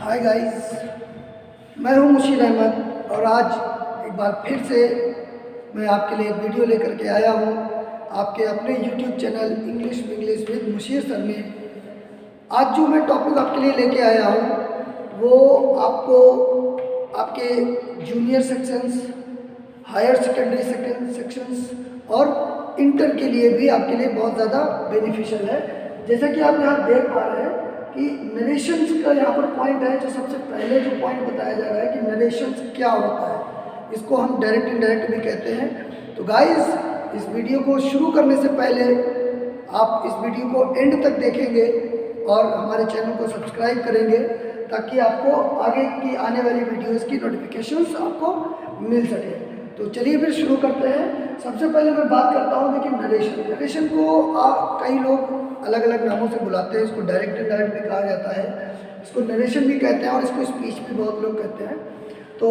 Hi guys, मैं हूं मुशीर अहमद और आज एक बार फिर से मैं आपके लिए एक वीडियो लेकर के आया हूं आपके अपने YouTube channel English with Mushir sir में। आज जो मैं टॉपिक आपके लिए लेके आया हूं वो आपको आपके junior sections, higher secondary sections और इंटर के लिए भी आपके लिए बहुत ज़्यादा बेनिफिशियल है। जैसा कि आप यहाँ देख पा रहे हैं कि नरेशंस का यहाँ पर पॉइंट है। जो सबसे पहले जो पॉइंट बताया जा रहा है कि नरेशंस क्या होता है, इसको हम डायरेक्ट इनडायरेक्ट भी कहते हैं। तो गाइस, इस वीडियो को शुरू करने से पहले आप इस वीडियो को एंड तक देखेंगे और हमारे चैनल को सब्सक्राइब करेंगे ताकि आपको आगे की आने वाली वीडियोस की नोटिफिकेशंस आपको मिल सके। तो चलिए फिर शुरू करते हैं। सबसे पहले मैं बात करता हूँ देखिए नरेशन को कई लोग अलग अलग नामों से बुलाते हैं। इसको डायरेक्ट इनडायरेक्ट भी कहा जाता है, इसको नरेशन भी कहते हैं और इसको स्पीच भी बहुत लोग कहते हैं। तो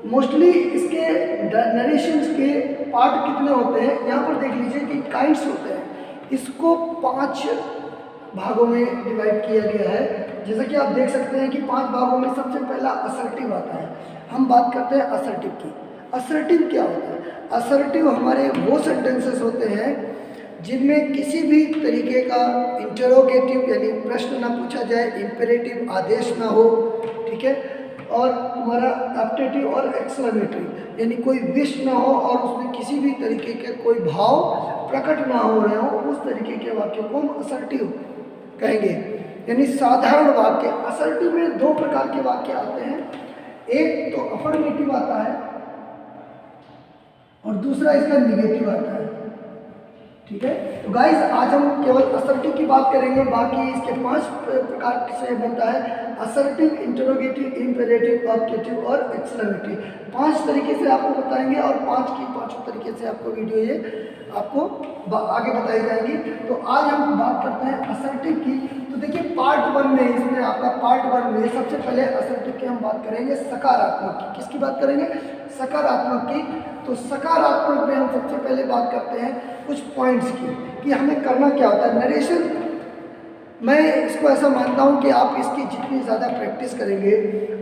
मोस्टली इसके नरेशंस के पार्ट कितने होते हैं यहाँ पर देख लीजिए कि काइंड्स होते हैं। इसको 5 भागों में डिवाइड किया गया है। जैसा कि आप देख सकते हैं कि 5 भागों में सबसे पहला असर्टिव आता है। हम बात करते हैं असर्टिव की। असर्टिव क्या होता है? असर्टिव हमारे वो सेंटेंसेस होते हैं जिनमें किसी भी तरीके का इंटरोगेटिव यानी प्रश्न ना पूछा जाए, इंपेरेटिव आदेश ना हो, ठीक है, और हमारा एप्टेटिव और एक्सक्लेमेटरी यानी कोई विश ना हो और उसमें किसी भी तरीके के कोई भाव प्रकट ना हो रहे हो, उस तरीके के वाक्यों को हम असर्टिव कहेंगे। यानी साधारण वाक्य। असर्टिव में 2 प्रकार के वाक्य आते हैं। एक तो अफर्मेटिव आता है और दूसरा इसका निगेटिव आता है, ठीक है। तो गाइस, आज हम केवल असर्टिव की बात करेंगे। बाकी इसके 5 प्रकार से बनता है: असर्टिव, इंटरोगेटिव, इंपेरेटिव, ऑब्जेक्टिव और एक्सक्लेमेटरी। 5 तरीके से आपको बताएंगे और 5 तरीके से आपको वीडियो ये आपको आगे बताई जाएगी। तो आज हम बात करते हैं असर्टिव की। तो देखिए पार्ट 1 में, इसमें आपका पार्ट 1 में सबसे पहले असर्टिव की हम बात करेंगे सकारात्मक की। किसकी बात करेंगे? सकारात्मक की। तो सकारात्मक में हम सबसे पहले बात करते हैं कुछ पॉइंट्स की कि हमें करना क्या होता है। नरेशन, मैं इसको ऐसा मानता हूँ कि आप इसकी जितनी ज़्यादा प्रैक्टिस करेंगे,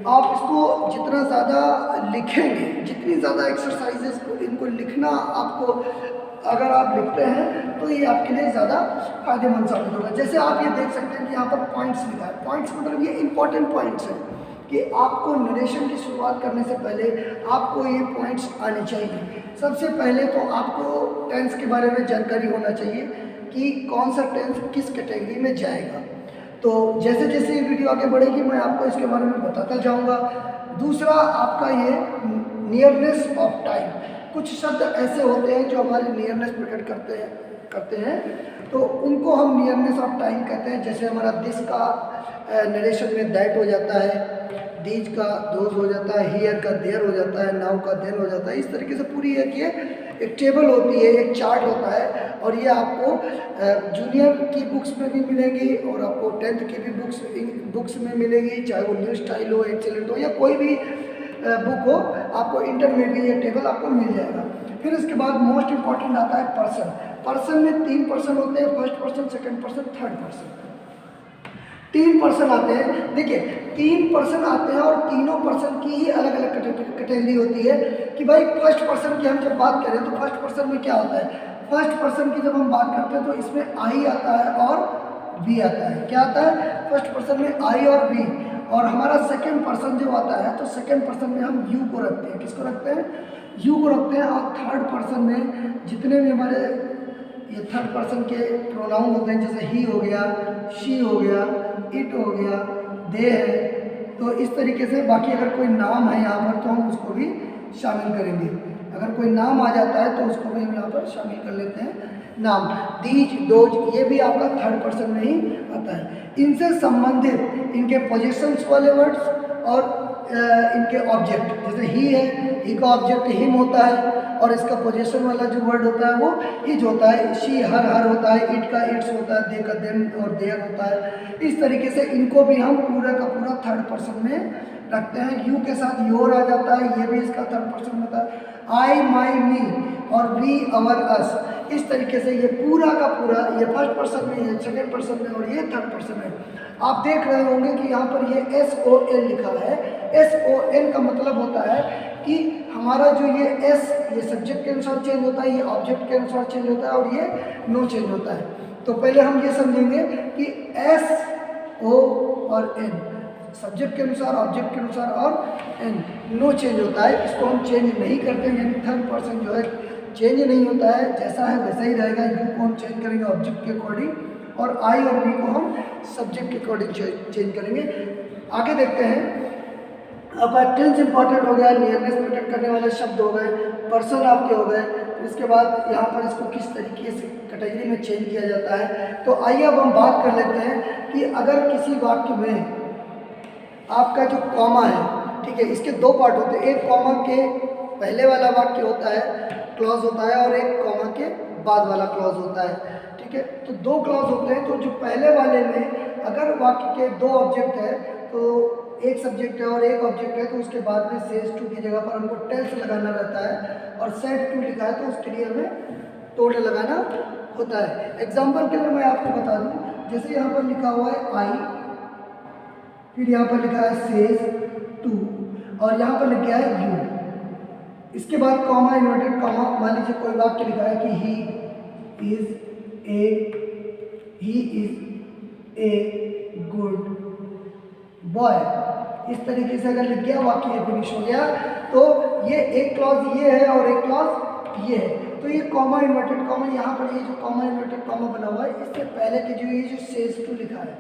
आप इसको जितना ज़्यादा लिखेंगे, जितनी ज़्यादा एक्सरसाइजेस को इनको लिखना आपको अगर आप लिखते हैं तो ये आपके लिए ज़्यादा फायदेमंद साबित होगा। जैसे आप ये देख सकते हैं कि यहाँ पर पॉइंट्स लिखा है। पॉइंट्स मतलब ये इंपॉर्टेंट पॉइंट्स हैं कि आपको नरेशन की शुरुआत करने से पहले आपको ये पॉइंट्स आने चाहिए। सबसे पहले तो आपको टेंस के बारे में जानकारी होना चाहिए कि कौन सा टेंस किस कैटेगरी में जाएगा। तो जैसे जैसे ये वीडियो आगे बढ़ेगी मैं आपको इसके बारे में बताता जाऊंगा। दूसरा आपका ये नियरनेस ऑफ टाइम। कुछ शब्द ऐसे होते हैं जो हमारे नियरनेस प्रकट करते हैं तो उनको हम नियरनेस ऑफ टाइम कहते हैं। जैसे हमारा दिस का नरेशन में दैट हो जाता है, दीज का दोज हो जाता है, हियर का देयर हो जाता है, नाउ का देन हो जाता है। इस तरीके से पूरी एक टेबल होती है, एक चार्ट होता है और ये आपको जूनियर की बुक्स में भी मिलेगी और आपको 10th की भी बुक्स में मिलेगी, चाहे वो न्यू स्टाइल हो, एक्सेलेंट हो या कोई भी बुक हो, आपको इंटर में भी ये टेबल आपको मिल जाएगा। फिर इसके बाद मोस्ट इंपॉर्टेंट आता है पर्सन। पर्सन में 3 पर्सन होते हैं: first person, second person, third person. 3 person आते हैं। देखिए 3 पर्सन आते हैं और तीनों पर्सन की ही अलग अलग कैटेगरी होती है कि भाई फर्स्ट पर्सन की हम जब बात करें तो फर्स्ट पर्सन में क्या होता है। फर्स्ट पर्सन की जब हम बात करते हैं तो इसमें आई आता है और वी आता है। क्या आता है? फर्स्ट पर्सन में आई और वी। और हमारा सेकंड पर्सन जो आता है तो सेकंड पर्सन में हम यू को रखते हैं। किसको रखते हैं? यू को रखते हैं। और थर्ड पर्सन में जितने भी हमारे ये थर्ड पर्सन के प्रोनाउन होते हैं, जैसे ही हो गया, शी हो गया, इट हो गया, दे है, तो इस तरीके से बाकी अगर कोई नाम है यहाँ पर तो हम उसको भी शामिल करेंगे। अगर कोई नाम आ जाता है तो उसको भी हम यहाँ पर शामिल कर लेते हैं। नाम, दीज, दोज, ये भी आपका थर्ड पर्सन में ही आता है। इनसे संबंधित इनके पोजीशंस वाले वर्ड्स और इनके ऑब्जेक्ट, जैसे ही है, ही का ऑब्जेक्ट हिम होता है और इसका पोजीशन वाला जो वर्ड होता है वो हिज होता है। शी हर होता है, इट का इट्स होता है, दे का देन और देयर होता है। इस तरीके से इनको भी हम पूरा का पूरा थर्ड पर्सन में रखते हैं। यू के साथ योर आ जाता है, ये भी इसका थर्ड पर्सन होता है। आई, माई, मी, और वी, अवर, अस। इस तरीके से ये पूरा का पूरा, ये फर्स्ट पर्सन में, ये सेकेंड पर्सन में और ये थर्ड पर्सन में। आप देख रहे होंगे कि यहाँ पर ये SON लिखा है। SON का मतलब होता है कि हमारा जो ये S, ये सब्जेक्ट के अनुसार चेंज होता है, ये ऑब्जेक्ट के अनुसार चेंज होता है और ये नो चेंज होता है। तो पहले हम ये समझेंगे कि S, O और N सब्जेक्ट के अनुसार, ऑब्जेक्ट के अनुसार और N नो चेंज होता है। इसको हम चेंज नहीं करते, यानी थर्ड पर्सन जो है चेंज नहीं होता है, जैसा है वैसा ही रहेगा। यू को हम चेंज करेंगे ऑब्जेक्ट के अकॉर्डिंग, और आई और वी को हम सब्जेक्ट के अकॉर्डिंग चेंज करेंगे। आगे देखते हैं। अब टेंस इंपॉर्टेंट हो गया, नियरनेस मेंटेन करने वाले शब्द हो गए, पर्सन आपके हो गए। इसके बाद यहाँ पर इसको किस तरीके से कैटेगरी में चेंज किया जाता है। तो आइए अब हम बात कर लेते हैं कि अगर किसी वाक्य में आपका जो कॉमा है, ठीक है, इसके दो पार्ट होते हैं। एक कॉमा के पहले वाला वाक्य होता है, क्लॉज होता है, और एक कॉमा के बाद वाला क्लॉज होता है, ठीक है। तो दो क्लॉज होते हैं। तो जो पहले वाले में अगर वाक्य के दो ऑब्जेक्ट है, तो एक सब्जेक्ट है और एक ऑब्जेक्ट है, तो उसके बाद में सेज टू की जगह पर हमको टेल्स लगाना रहता है, और सेड टू लिखा है तो उसके लिए हमें टोटल लगाना होता है। एग्जाम्पल के लिए मैं आपको बता दूं, जैसे यहाँ पर लिखा हुआ है आई, फिर यहाँ पर लिखा है सेज टू, और यहाँ पर लिखा है यू। इसके बाद कॉमा, इन्वर्टेड कॉमा, मान लीजिए कोई वाक्य लिखा है कि he is a good boy. इस तरीके से अगर लिख गया वाक्य ये फिनिश हो गया। तो ये एक क्लॉज ये है और एक क्लॉज ये है। तो ये कॉमा, इन्वर्टेड कॉमा, यहाँ पर ये जो कॉमा, इन्वर्टेड कॉमा बना हुआ है, इससे पहले के जो ये जो सेज टू लिखा है,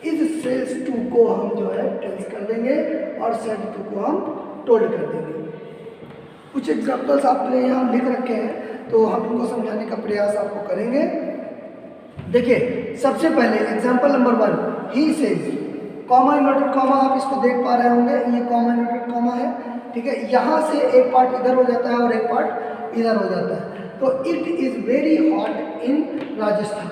इस सेज टू को हम जो है टेंस कर देंगे और सेज टू को हम टोल्ड कर देंगे। कुछ एग्जाम्पल्स आपने यहाँ लिख रखे हैं, तो हम इनको समझाने का प्रयास आपको करेंगे। देखिए, सबसे पहले example number 1, he says, comma, inverted comma, आप इसको देख पा रहे होंगे, ये कॉमा, इन्वर्टेड कॉमा है, ठीक है। यहाँ से एक पार्ट इधर हो जाता है और एक पार्ट इधर हो जाता है। तो it is very hot in Rajasthan,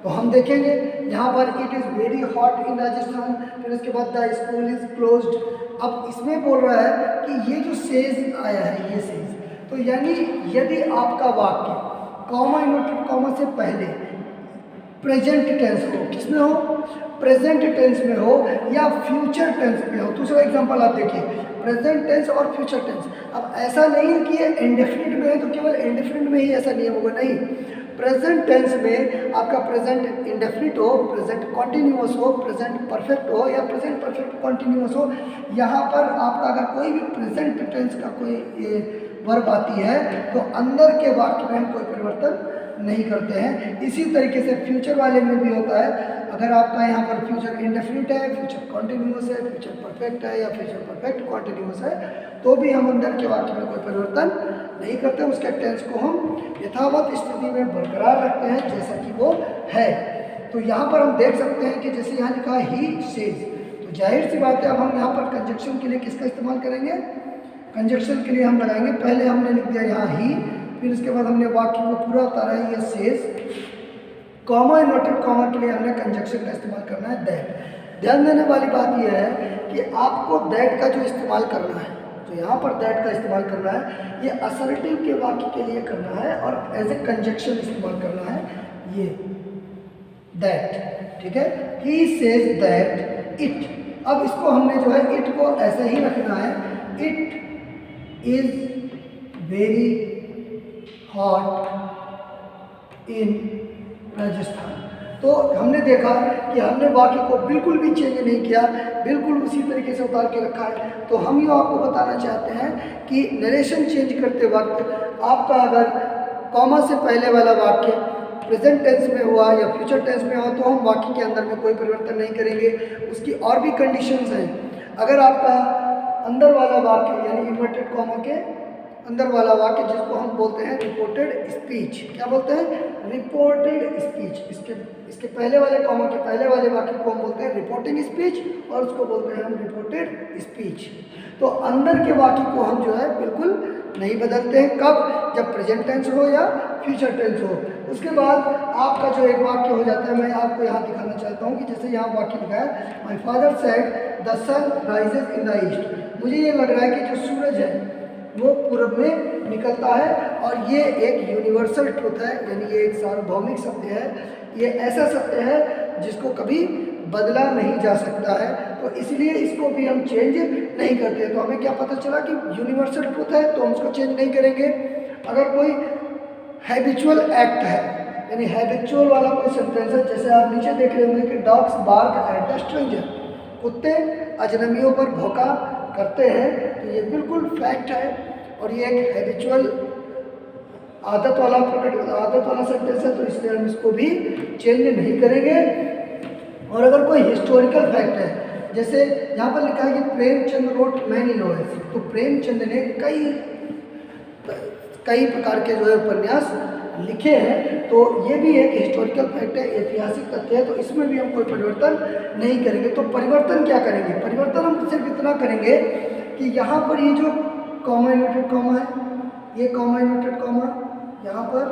तो हम देखेंगे यहाँ पर it is very hot in Rajasthan. फिर उसके बाद द स्कूल इज़ क्लोज्ड। अब इसमें बोल रहा है कि ये जो सेज आया है, ये सेज, तो यानी यदि आपका वाक्य कॉमा, इन्वर्टेड कॉमा से पहले प्रेजेंट टेंस हो, किसमें हो, प्रेजेंट टेंस में हो या फ्यूचर टेंस में हो। दूसरा एग्जांपल आप देखिए, प्रेजेंट टेंस और फ्यूचर टेंस। अब ऐसा नहीं है कि ये इंडेफिनिट में है तो केवल इंडेफिनिट में ही ऐसा नियम होगा, नहीं। प्रेजेंट टेंस में आपका प्रेजेंट इंडेफिनिट हो, प्रेजेंट कॉन्टिन्यूअस हो, प्रेजेंट परफेक्ट हो या प्रेजेंट परफेक्ट कॉन्टिन्यूअस हो, यहाँ पर आपका अगर कोई भी प्रेजेंट टेंस का कोई वर्ब आती है तो अंदर के वाक्य में हम कोई परिवर्तन नहीं करते हैं। इसी तरीके से फ्यूचर वाले में भी होता है। अगर आपका यहाँ पर फ्यूचर इंडेफिनिट है, फ्यूचर कॉन्टिन्यूअस है, फ्यूचर परफेक्ट है या फ्यूचर परफेक्ट कॉन्टिन्यूअस है, तो भी हम अंदर के वाक्य में कोई परिवर्तन नहीं करते। उसके टेंस को हम यथावत स्थिति में बरकरार रखते हैं जैसा कि वो है। तो यहाँ पर हम देख सकते हैं कि जैसे यहाँ लिखा है ही सेज, तो जाहिर सी बात है अब हम यहाँ पर कंजक्शन के लिए किसका इस्तेमाल करेंगे, कंजक्शन के लिए हम लगाएंगे। पहले हमने लिख दिया यहाँ ही, फिर उसके बाद हमने वाक्य को पूरा उतारा है, ये सेज, कॉमा, इन्वर्टेड कॉमा के लिए हमने कंजक्शन का इस्तेमाल करना है दैट। ध्यान देने वाली बात यह है कि आपको दैट का जो इस्तेमाल करना है, तो यहाँ पर दैट का इस्तेमाल करना है, ये असर्टिव के वाक्य के लिए करना है और एज ए कंजक्शन इस्तेमाल करना है ये दैट, ठीक है। He says that it. अब इसको हमने जो है इट को ऐसे ही रखना है, it is very hot in Rajasthan. तो हमने देखा कि हमने वाक्य को बिल्कुल भी चेंज नहीं किया, बिल्कुल उसी तरीके से उतार के रखा है। तो हम ये आपको बताना चाहते हैं कि नरेशन चेंज करते वक्त आपका अगर कॉमा से पहले वाला वाक्य प्रेजेंट टेंस में हुआ या फ्यूचर टेंस में हुआ तो हम वाक्य के अंदर में कोई परिवर्तन नहीं करेंगे। उसकी और भी कंडीशंस हैं। अगर आपका अंदर वाला वाक्य यानी इन्वर्टेड कॉमा के अंदर वाला वाक्य जिसको हम बोलते हैं रिपोर्टेड स्पीच, क्या बोलते हैं, रिपोर्टेड स्पीच, इसके पहले वाले कॉमा के पहले वाले वाक्य को हम बोलते हैं रिपोर्टिंग स्पीच और उसको बोलते हैं हम रिपोर्टेड स्पीच। तो अंदर के वाक्य को हम जो है बिल्कुल नहीं बदलते हैं। कब, जब प्रेजेंट टेंस हो या फ्यूचर टेंस हो। उसके बाद आपका जो एक वाक्य हो जाता है, मैं आपको यहाँ दिखाना चाहता हूँ कि जैसे यहाँ वाक्य लिखा है, my father said the sun rises in the east. मुझे ये लग रहा है कि जो सूरज है वो पूर्व में निकलता है। और ये एक यूनिवर्सल ट्रुथ है, यानी ये एक सार्वभौमिक सत्य है, ये ऐसा सत्य है जिसको कभी बदला नहीं जा सकता है। तो इसलिए इसको भी हम चेंज नहीं करते। तो हमें क्या पता चला कि यूनिवर्सल ट्रुथ है तो हम उसको चेंज नहीं करेंगे। अगर कोई हैबिचुअल एक्ट है, यानी हैबिचुअल वाला कोई सेंटेंस है, जैसे आप नीचे देख रहे होंगे कि dogs bark at the stranger, कुत्ते अजनबियों पर भौंका करते हैं, तो ये बिल्कुल फैक्ट है और ये एक हैबिचुअल आदत वाला सेंटेंस है, तो इसलिए हम इसको भी चेंज नहीं करेंगे। और अगर कोई हिस्टोरिकल फैक्ट है, जैसे यहाँ पर लिखा है कि प्रेमचंद रोट मैनी नॉवेल्स, तो प्रेमचंद ने कई प्रकार के जो है उपन्यास लिखे हैं, तो ये भी एक हिस्टोरिकल फैक्ट है, ऐतिहासिक तथ्य है, तो इसमें भी हम कोई परिवर्तन नहीं करेंगे। तो परिवर्तन क्या करेंगे? परिवर्तन हम सिर्फ इतना करेंगे कि यहाँ पर ये जो कॉमा इन्वर्टेड कॉमा है, ये कॉमा इन्वर्टेड कॉमा यहाँ पर,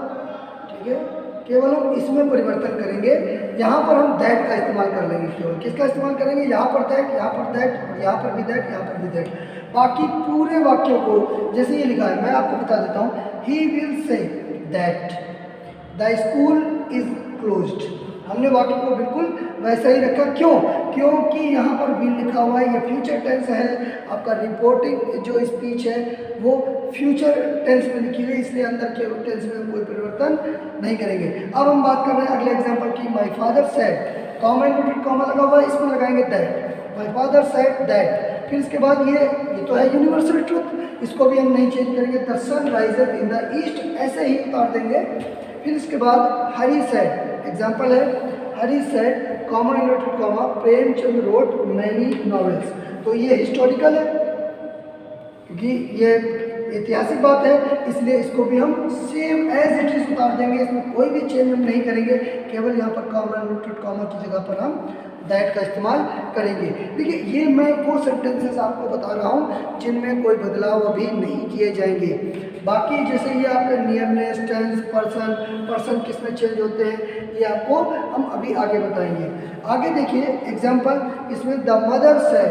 ठीक है, केवल हम इसमें परिवर्तन करेंगे। यहाँ पर हम दैट का इस्तेमाल कर लेंगे। केवल किसका इस्तेमाल करेंगे? यहाँ पर दैट, यहाँ पर दैट, और यहाँ पर भी दैट, यहाँ पर भी दैट। बाकी पूरे वाक्यों को जैसे ये लिखा है, मैं आपको बता देता हूँ, he will say that the school is closed. हमने वाक्य को बिल्कुल वैसा ही रखा। क्यों? क्योंकि यहाँ पर विल लिखा हुआ है, ये फ्यूचर टेंस है। आपका रिपोर्टिंग जो स्पीच है वो फ्यूचर टेंस में लिखी हुई है, इसलिए अंदर के टेंस में हम कोई परिवर्तन नहीं करेंगे। अब हम बात कर रहे हैं अगले एग्जाम्पल की। माई father said, comma inverted comma लगा हुआ है, इसमें लगाएंगे that. My father said that. फिर इसके बाद ये तो है यूनिवर्सल ट्रुथ, इसको भी हम नहीं चेंज करेंगे। The sun rises in the east, ऐसे ही उतार देंगे। फिर इसके बाद हरी सेड, एग्जाम्पल है, Hari said comma inverted comma Premchand wrote many novels. तो ये हिस्टोरिकल है क्योंकि ये ऐतिहासिक बात है, इसलिए इसको भी हम सेम एज इट इज उतार देंगे, इसमें कोई भी चेंज हम नहीं करेंगे। केवल यहाँ पर कॉमा इन्वर्टेड कॉमा की जगह पर हम दैट का इस्तेमाल करेंगे। देखिए, ये मैं वो सेंटेंसेस आपको बता रहा हूँ जिनमें कोई बदलाव अभी नहीं किए जाएंगे। बाकी जैसे ये आपके नियरनेस, टेंस, पर्सन किस में चेंज होते हैं, ये आपको हम अभी आगे बताएंगे। आगे देखिए एग्जाम्पल, इसमें the mother said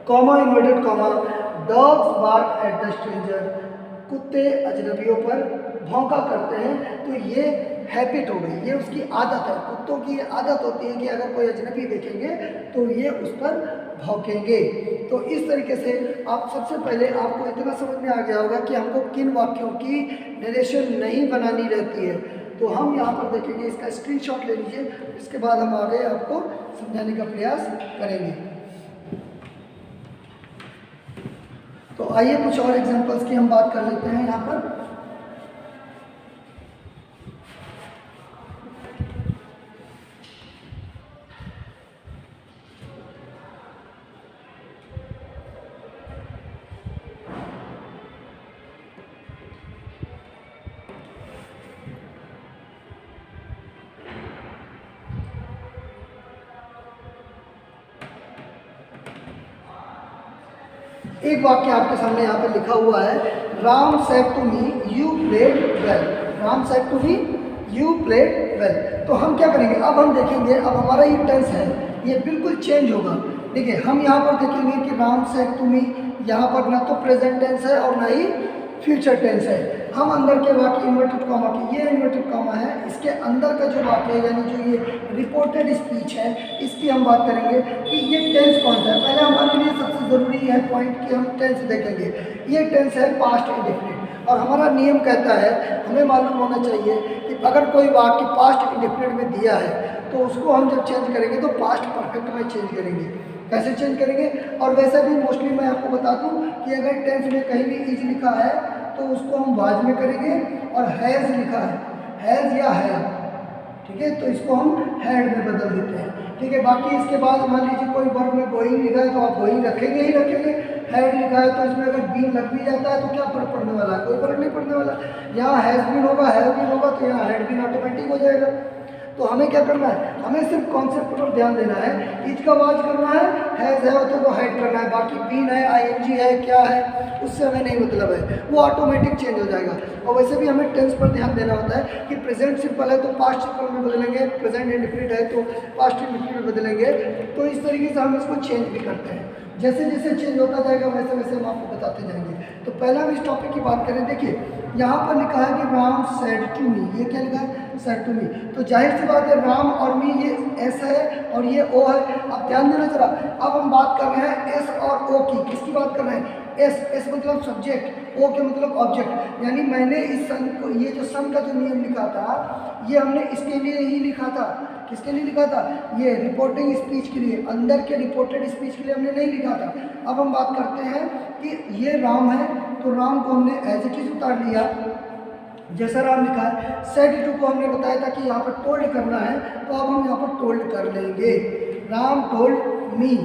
comma inverted comma dogs bark at the stranger, कुत्ते अजनबियों पर भौंका करते हैं। तो ये हैबिट हो गई, ये उसकी आदत है। कुत्तों की ये आदत होती है कि अगर कोई अजनबी देखेंगे तो ये उस पर भौंकेंगे। तो इस तरीके से आप सबसे पहले आपको इतना समझ में आ गया होगा कि हमको किन वाक्यों की नरेशन नहीं बनानी रहती है। तो हम यहाँ पर देखेंगे, इसका स्क्रीनशॉट ले लीजिए, इसके बाद हम आगे आपको समझाने का प्रयास करेंगे। तो आइए कुछ और एग्जांपल्स की हम बात कर लेते हैं यहाँ पर। एक वाक्य आपके सामने यहाँ पे लिखा हुआ है, Ram said to me you played well. Ram said to me you played well. तो हम क्या करेंगे, अब हम देखेंगे, अब हमारा ये टेंस है ये बिल्कुल चेंज होगा। देखिए, हम यहाँ पर देखेंगे कि राम सेड टू मी, यहाँ पर ना तो प्रेजेंट टेंस है और ना ही फ्यूचर टेंस है। हम अंदर के वाक्य इन्वर्टेड कॉमा की, ये इन्वर्टेड कॉमा है, इसके अंदर का जो वाक्य है यानी जो ये रिपोर्टेड स्पीच है, इसकी हम बात करेंगे कि ये टेंस कौन सा है। पहले हमारे लिए सबसे ज़रूरी है पॉइंट कि हम टेंस देखेंगे। ये टेंस है पास्ट इंडेफिनिट, और हमारा नियम कहता है, हमें मालूम होना चाहिए कि अगर कोई वाक्य पास्ट इंडेफिनिट में दिया है तो उसको हम जब चेंज करेंगे तो पास्ट परफेक्ट में चेंज करेंगे। कैसे चेंज करेंगे? और वैसे भी मोस्टली मैं आपको बता दूं कि अगर टेंस में कहीं भी इज लिखा है तो उसको हम वाज में करेंगे, और हैज़ लिखा है, हैज़ या है, ठीक है, तो इसको हम हैड में बदल देते हैं। ठीक है, बाकी इसके बाद मान लीजिए कोई वर्ब में गोइंग लिखा है तो आप गोइंग रखेंगे ही रखेंगे। हैड लिखा है तो इसमें अगर बीन लग भी जाता है तो क्या फर्क पड़ने वाला है? कोई फर्क नहीं पड़ने वाला। यहाँ हैज़ बीन होगा, हैव बीन होगा, तो यहाँ हैड बीन ऑटोमेटिक हो जाएगा। तो हमें क्या करना है, हमें सिर्फ कॉन्सेप्ट पर ध्यान देना है। इज का वाज करना है, हैज़ है होता तो हाइड करना है, बाकी बीन है, आईएनजी है, क्या है, उससे हमें नहीं मतलब है, वो ऑटोमेटिक चेंज हो जाएगा। और वैसे भी हमें टेंस पर ध्यान देना होता है कि प्रेजेंट सिंपल है तो पास्ट सिंपल में बदलेंगे, प्रेजेंट इंडिफिनिट है तो पास्ट इंडिफिनिट में बदलेंगे। तो इस तरीके से हम इसको चेंज भी करते हैं, जैसे जैसे चेंज होता जाएगा वैसे वैसे हम आपको बताते जाएंगे। तो पहला हम इस टॉपिक की बात करें, देखिए यहाँ पर लिखा है कि राम सेड टू मी, ये क्या लिखा है, सेड टू मी। तो जाहिर सी बात है राम और मी ये एस है और ये ओ है। अब ध्यान देना जरा, अब हम बात कर रहे हैं एस और ओ की। किसकी बात कर रहे हैं, एस मतलब सब्जेक्ट, ओ के मतलब ऑब्जेक्ट। यानी मैंने इस सन को, ये जो सन का जो नियम लिखा था ये हमने इसके लिए ही लिखा था। किसके लिए लिखा था, ये रिपोर्टिंग स्पीच के लिए, अंदर के रिपोर्टेड स्पीच के लिए हमने नहीं लिखा था। अब हम बात करते हैं कि ये राम है, तो राम को हमने एज इट इज उतार लिया जैसा राम लिखा है। सेड टू को हमने बताया था कि यहाँ पर टोल्ड करना है, तो अब हम यहाँ पर टोल्ड कर लेंगे, Ram told me,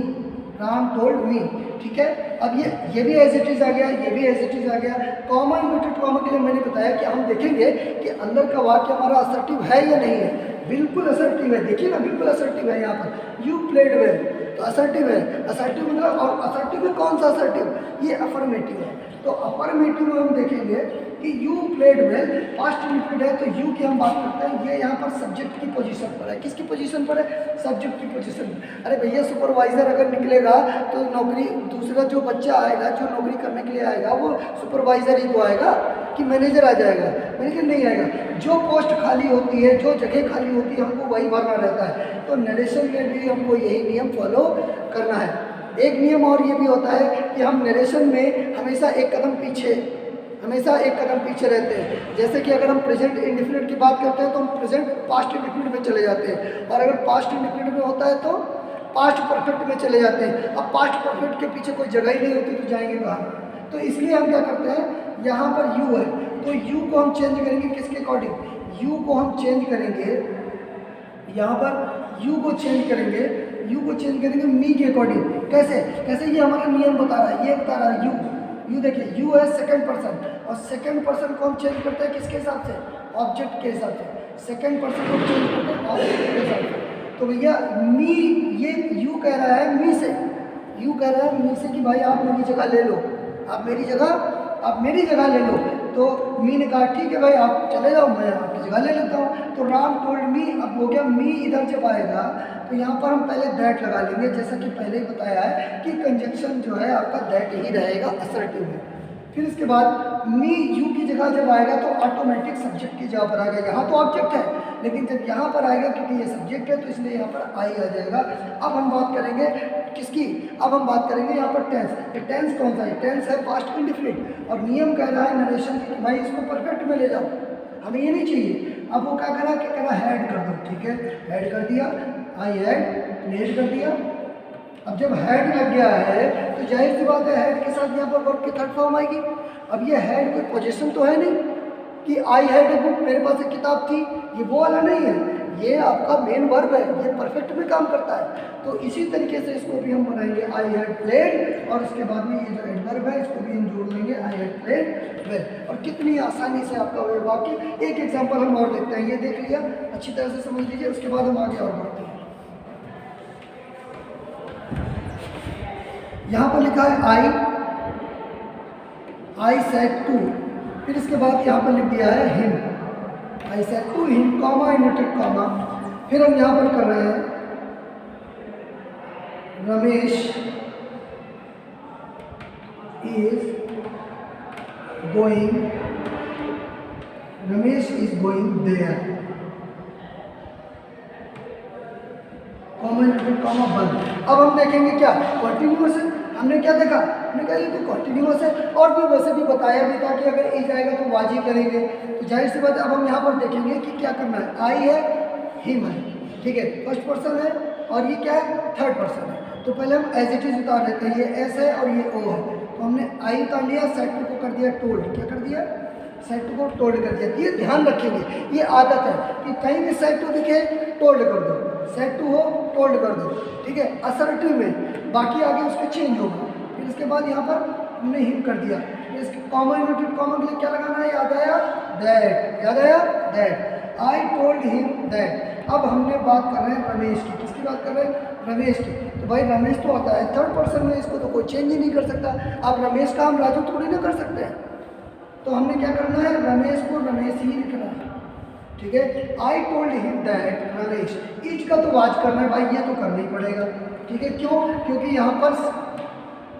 Ram told me. ठीक है, अब ये भी एज इट इज आ गया, ये भी एज इट इज आ गया। कॉमा इन्वर्टेड कॉमा के लिए मैंने बताया कि हम देखेंगे कि अंदर का वाक्य हमारा असर्टिव है या नहीं है। बिल्कुल असर्टिव है, देखिए ना, बिल्कुल असर्टिव है। यहाँ पर यू प्लेड वेल, तो असर्टिव है, असर्टिव मतलब, और असर्टिव में कौन सा असर्टिव, ये अफर्मेटिव है। तो अफर्मेटिव में हम देखेंगे कि you played well, past indefinite है, तो यू की हम बात करते हैं, ये यहाँ पर सब्जेक्ट की पोजीशन पर है। किसकी पोजीशन पर है, सब्जेक्ट की पोजीशन पर। अरे भैया सुपरवाइजर अगर निकलेगा तो नौकरी, दूसरा जो बच्चा आएगा जो नौकरी करने के लिए आएगा वो सुपरवाइजर ही तो आएगा कि मैनेजर आ जाएगा, मैनेजर नहीं आएगा। जो पोस्ट खाली होती है, जो जगह खाली होती है, हमको वही भरना रहता है। तो नरेशन में भी हमको यही नियम फॉलो करना है। एक नियम और ये भी होता है कि हम नरेशन में हमेशा एक कदम पीछे, हमेशा एक कदम पीछे रहते हैं। जैसे कि अगर हम प्रेजेंट इंडिफिनिट की बात करते हैं तो हम प्रेजेंट पास्ट इंडिफिनिट में चले जाते हैं, और अगर पास्ट इंडिफिनिट में होता है तो पास्ट परफेक्ट में चले जाते हैं। अब पास्ट परफेक्ट के पीछे कोई जगह ही नहीं होती तो जाएंगे कहाँ। तो इसलिए हम क्या करते हैं, यहाँ पर यू है तो यू को हम चेंज करेंगे किसके अकॉर्डिंग, यू को हम चेंज करेंगे, यहाँ पर यू को चेंज करेंगे, यू को चेंज करेंगे मी के अकॉर्डिंग। कैसे कैसे, ये हमारा नियम बता रहा है, ये बता रहा है यू देखिए यू है सेकंड पर्सन, और सेकंड पर्सन को हम चेंज करते हैं किसके हिसाब से, ऑब्जेक्ट के हिसाब से। सेकंड पर्सन को चेंज करते हैं ऑब्जेक्ट के हिसाब से। तो भैया मी, ये यू कह रहा है मी से, यू कह रहा है मी से कि भाई आप मेरी जगह ले लो, आप मेरी जगह ले लो। तो मी ने कहा ठीक है भाई आप चले जाओ, मैं आपकी जगह ले लेता हूँ। तो राम टोल्ड मी, अब हो गया मी। इधर जब आएगा तो यहाँ पर हम पहले दैट लगा लेंगे, जैसा कि पहले ही बताया है कि कंजक्शन जो है आपका दैट ही रहेगा असर्टिव में। फिर इसके बाद मी यू की जगह जब आएगा तो ऑटोमेटिक सब्जेक्ट की जगह पर आएगा। यहाँ तो ऑब्जेक्ट है लेकिन जब यहाँ पर आएगा क्योंकि ये सब्जेक्ट है तो इसलिए यहाँ पर आई आ जाएगा। अब हम बात करेंगे किसकी, अब हम बात करेंगे यहाँ पर टेंस। ये टेंस कौन सा है, टेंस है पास्ट इंडिफिनिट, और नियम कह रहा है नरेशन की भाई इसको परफेक्ट में ले जाओ, हमें ये नहीं चाहिए। अब वो क्या करा कि करा हेड कर दो, ठीक है हेड कर दिया, आई हेड प्लेड कर दिया। अब जब हेड लग गया है तो जाहिर सी बात है हेड के साथ यहाँ पर वर्ब की थर्ड फॉर्म आएगी। अब ये हेड कोई पोजीशन तो है नहीं कि आई हैड ए बुक, मेरे पास एक किताब थी, ये वो वाला नहीं है, ये आपका मेन वर्ब है, ये परफेक्ट में काम करता है। तो इसी तरीके से इसको भी हम बनाएंगे आई हैड प्लेड, और इसके बाद में ये जो एडवर्ब है इसको भी हम जोड़ लेंगे आई हैड प्लेड वेल। और कितनी आसानी से आपका वो वाक्य। एक एग्जाम्पल हम और देखते हैं, ये देख लिया अच्छी तरह से समझ लीजिए, उसके बाद हम आगे और बढ़ते हैं। यहाँ पर लिखा है आई सेड टू, फिर इसके बाद यहाँ पर लिख दिया है him, I said to him comma inverted comma. फिर हम यहाँ पर कर रहे हैं Ramesh is going, Ramesh is going there, comma inverted comma बंद। अब हम देखेंगे क्या कंटिन्यूअस है, हमने क्या देखा, हमने कहा ये तो कंटिन्यूअस है, और भी वैसे भी बताया भी था कि अगर ए जाएगा तो वाजी करेंगे। तो जाहिर सी बात है अब हम यहाँ पर देखेंगे कि क्या करना है, आई है हिम है, ठीक है फर्स्ट पर्सन है, और ये क्या है थर्ड पर्सन है। तो पहले हम एज इट इज उतार देते हैं, ये एस है और ये ओ है। तो हमने आई उतार लिया, सेट टू को कर दिया टोल्ड, क्या कर दिया सेट टू को टोल्ड कर दिया। ये ध्यान रखेंगे, ये आदत है कि कहीं भी सेट टू दिखे टोल्ड कर दो, सेट टू हो टोल्ड कर दो, ठीक है असर्टिव में, बाकी आगे उसके चेंज होगा। फिर इसके बाद यहाँ पर हमने हिम कर दिया, फिर इसके कॉमा इन्वर्टेड कॉमा के लिए क्या लगाना है, याद आया दैट, याद आया that, I told him that. अब हमने बात कर रहे हैं रमेश की, किसकी बात कर रहे हैं रमेश की। तो भाई रमेश तो आता है थर्ड पर्सन में, इसको तो कोई चेंज ही नहीं कर सकता। अब रमेश का हम राजू थोड़ी ना कर सकते हैं, तो हमने क्या करना है रमेश को रमेश ही लिखना है, ठीक है। I told him that Ramesh, each का तो वाच करना है भाई, ये तो करना ही पड़ेगा, ठीक है। क्यों? क्योंकि यहाँ पर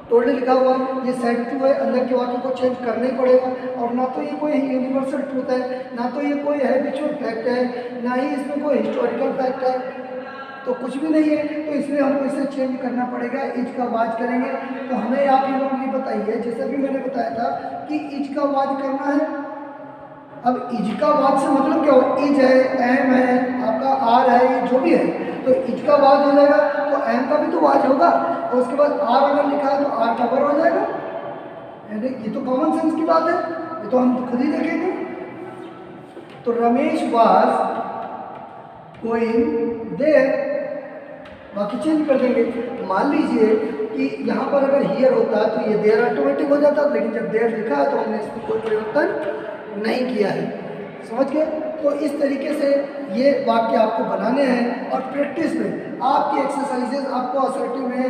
टोल्ड लिखा हुआ है, ये सेड टू है, अंदर के वाक्य को चेंज करना ही पड़ेगा। और ना तो ये कोई यूनिवर्सल ट्रूथ है, ना तो ये कोई हैबिचुअल फैक्ट है, ना ही इसमें कोई हिस्टोरिकल फैक्ट है, तो कुछ भी नहीं है। तो इसलिए हमको इसे चेंज करना पड़ेगा, इज का वाच करेंगे। तो हमें आप ये लोग ये बताइए, जैसे भी मैंने बताया था कि इज का वाच करना है। अब इज का वाच से मतलब क्या हो, इज है, एम है, आपका आर है, ये जो भी है, तो इज का वाच हो जाएगा, तो एम का भी तो वाच होगा, और उसके बाद आर अगर लिखा है तो आर का वर हो जाएगा। ये तो कॉमन सेंस की बात है, ये तो हम खुद ही देखेंगे। तो रमेश वाज गोइंग देयर, बाकी चेंज कर देंगे। मान लीजिए कि यहाँ पर अगर हियर होता तो ये देयर ऑटोमेटिक हो जाता, लेकिन जब देयर लिखा है तो हमने इसमें कोई परिवर्तन नहीं किया है, समझ गए। तो इस तरीके से ये वाक्य आपको बनाने हैं, और प्रैक्टिस में आपकी एक्सरसाइजेज आपको असर्टिव में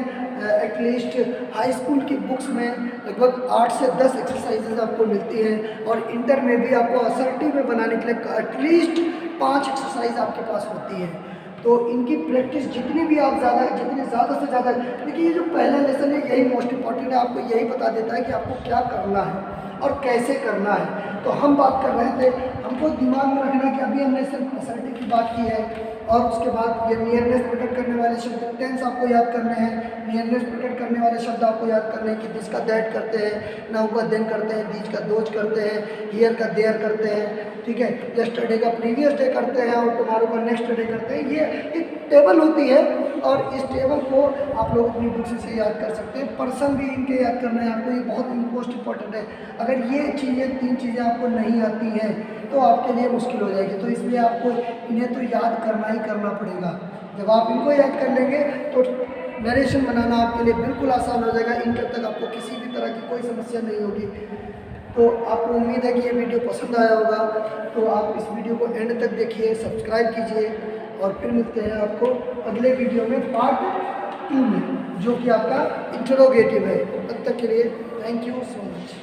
एटलीस्ट हाई स्कूल की बुक्स में लगभग 8 से 10 एक्सरसाइजेज आपको मिलती हैं, और इंटर में भी आपको असर्टिव में बनाने के लिए एटलीस्ट 5 एक्सरसाइज आपके पास होती हैं। तो इनकी प्रैक्टिस जितनी ज़्यादा से ज़्यादा, देखिए ये जो पहला लेसन है यही मोस्ट इंपॉर्टेंट है, आपको यही बता देता है कि आपको क्या करना है और कैसे करना है। तो हम बात कर रहे थे, हमको दिमाग में रखना कि अभी हमने सिर्फ असर्टिव की बात की है, और उसके बाद ये नियरनेस प्रकट करने वाले शब्द, टेंस आपको याद करने हैं, नियरनेस प्रकट करने वाले शब्द आपको याद करने हैं कि दिस का दैट करते हैं, नाउ का देन करते हैं, दीज का दोज करते हैं, हियर का देयर करते हैं, ठीक है, यस्टरडे का प्रीवियस डे करते हैं, और टुमारो का नेक्स्ट डे करते हैं। ये एक टेबल होती है, और इस टेबल को आप लोग अपनी बुक से याद कर सकते हैं। पर्सन भी इनके याद करना है आपको, ये बहुत मोस्ट इंपॉर्टेंट है। अगर ये चीज़ें 3 चीज़ें आपको नहीं आती हैं तो आपके लिए मुश्किल हो जाएगी, तो इसलिए आपको इन्हें तो याद करना ही करना पड़ेगा। जब आप इनको याद कर लेंगे तो नरेशन बनाना आपके लिए बिल्कुल आसान हो जाएगा, इंटर तक आपको किसी भी तरह की कोई समस्या नहीं होगी। तो आपको उम्मीद है कि ये वीडियो पसंद आया होगा, तो आप इस वीडियो को एंड तक देखिए, सब्सक्राइब कीजिए, और फिर मिलते हैं आपको अगले वीडियो में पार्ट 2 में, जो कि आपका इंटरोगेटिव है। तब तक के लिए थैंक यू सो मच।